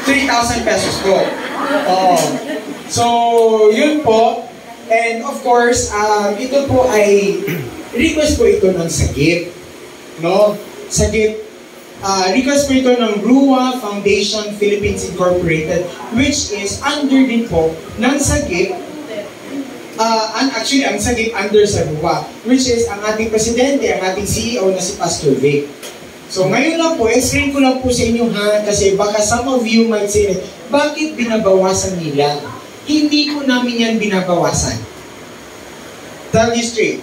3,000 pesos po. So, yun po. And of course, ito po ay request po ito ng Sagip. No? Sagip. Request po ito ng RUA Foundation Philippines Incorporated, which is under din po ng Sagip. Actually, ang Sagip under sa RUA, which is ang ating presidente, ang ating CEO na si Pastor Vic. So ngayon lang po, explain ko lang po sa inyo ha, kasi baka some of you might say, bakit binabawasan nila? Hindi po namin yan binabawasan. Tell you straight.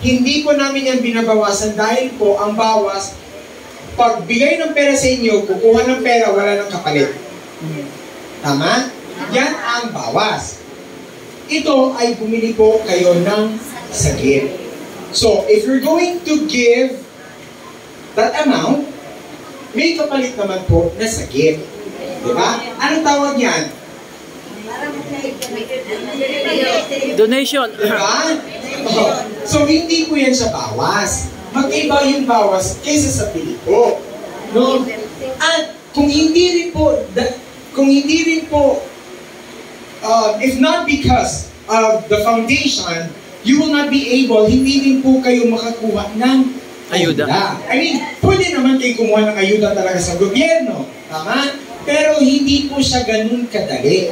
Hindi po namin yan binabawasan dahil po ang bawas, pag bigay ng pera sa inyo, kukuha ng pera, wala ng kapalit. Tama? Yan ang bawas. Ito ay bumili po kayo ng Sagip. So, if you're going to give that amount, may kapalit naman po na Sagip. Diba? Anong tawag yan? Donation. Diba? So, hindi po yan sa bawas. Mag-iba yung bawas kaysa sa bili po. No? At kung hindi rin po, if not because of the foundation, you will not be able, hindi din po kayo makakuha ng ayuda. I mean, pwede naman kayo kumuha ng ayuda talaga sa gobyerno. Tama? Pero hindi po siya ganun kadali.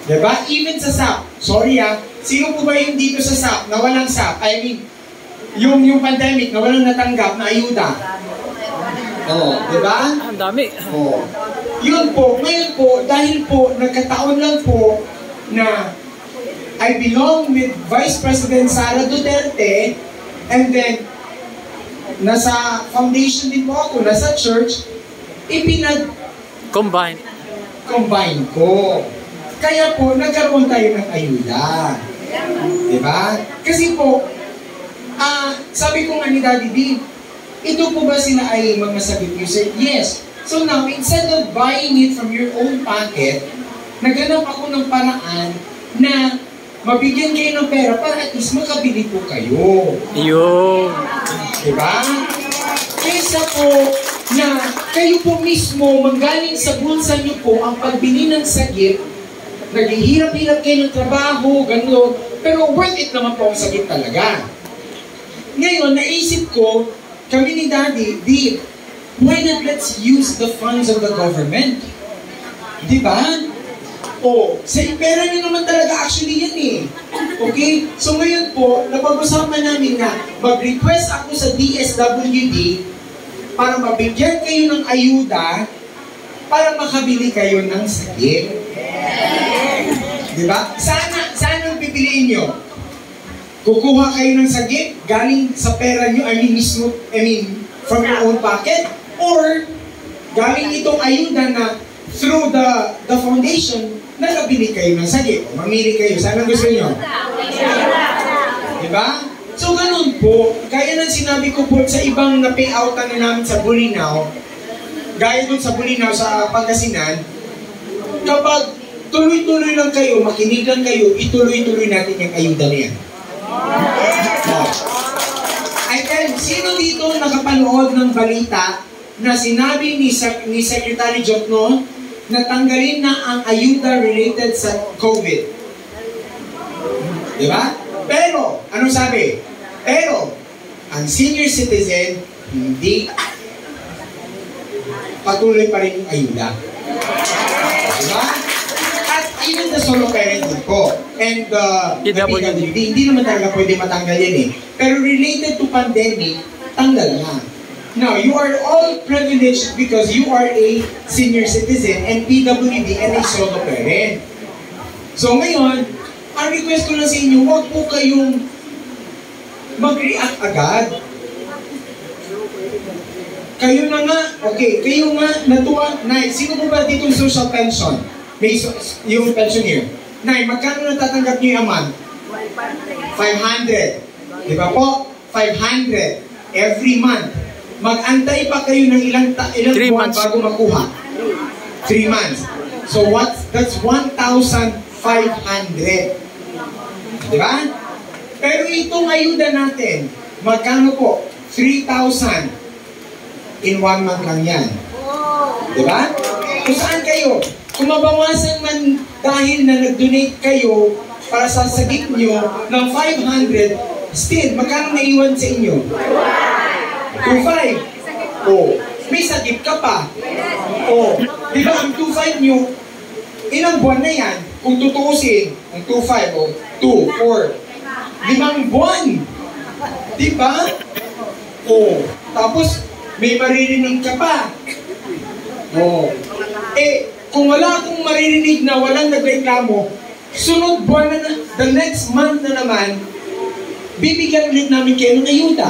Diba? Even sa SAP. Sorry sino po ba yung dito sa SAP na walang SAP? I mean, yung pandemic na walang natanggap na ayuda. Diba? Ang dami. Yun po. Ngayon po, dahil po, nagkataon lang po na I belong with Vice President Sara Duterte, and then nasa foundation din po ako, nasa church, combine ko. Kaya po, nagkaroon tayo ng ayuda. Diba? Kasi po, sabi ko nga ni Daddy D, ito po ba sila ay mga Sagip user? Yes. So now, instead of buying it from your own pocket, naghanap ako ng paraan na mabigyan kayo ng pera para at least makabili po kayo. Yun. Diba? Kesa po na kayo po mismo manggaling sa bulsa niyo po ang pagbili ng Sagip, naghihirap-hirap kayo ng trabaho, gano'n, pero worth it naman po ang Sagip talaga. Ngayon, naisip ko, kami ni Daddy, why not let's use the funds of the government? Diba? Sa pera niyo naman talaga actually yan eh. Okay? So ngayon po, napag-usapan namin na mag-request ako sa DSWD para mabigyan kayo ng ayuda para makabili kayo ng Sagip. Diba? Sana ang pipiliin nyo. Kukuha kayo ng Sagip galing sa pera nyo, from your own pocket, or galing itong ayuda na through the foundation, nakabili kayo ng Sagip. Mamili kayo. Saan ang gusto nyo? Diba? So, ganun po. Kaya nang sinabi ko po sa ibang na-payoutan na namin sa Bulinaw, gaya dun sa Bulinaw, sa Pangasinan, kapag tuloy-tuloy lang kayo, makinig lang kayo, ituloy-tuloy natin yung ayuda na yan. Sino dito nakapanood ng balita na sinabi ni Secretary Jokno na tanggalin na ang ayuda related sa COVID? Diba? Pero, anong sabi? Pero, ang senior citizen, hindi. Patuloy pa rin yung ayuda. Diba? At even the solo parent din po. And PWD, hindi naman talaga pwede matanggal yan eh. Pero related to pandemic, tanggal na. Now, you are all privileged because you are a senior citizen and PWD and a solo parent. So ngayon, ang request ko lang sa inyo, huwag po kayong mag-react agad. Kayo na nga, kayo nga natuwa, sino po ba dito yung social pension? Yung pensioner. Magkano natatanggap niyo yung amount? 500. Di ba po? 500 every month. Mag-antay pa kayo ng ilang buwan bago makuha? 3 months. So that's 1,500. Di ba? Pero itong ayuda natin, magkano po? 3,000. In 1 month lang yan. Di ba? Kung saan kayo, kung mabawasan man dahil na nag-donate kayo para sa sagip nyo ng 500, still, magkano naiwan sa inyo? 2,500. Oh, may sagip ka pa. Oh, di ba ang 2,500 nyo, ilang buwan na yan? Kung tutuusin, ang 2,500, oh, 2, 4, 5 buwan. Di ba? Oh, tapos may maririnig ka pa. Oh. Eh, kung wala akong maririnig na walang nagreklamo, sunod buwan na, the next month na naman, bibigyan ulit namin kayo ng ayuda.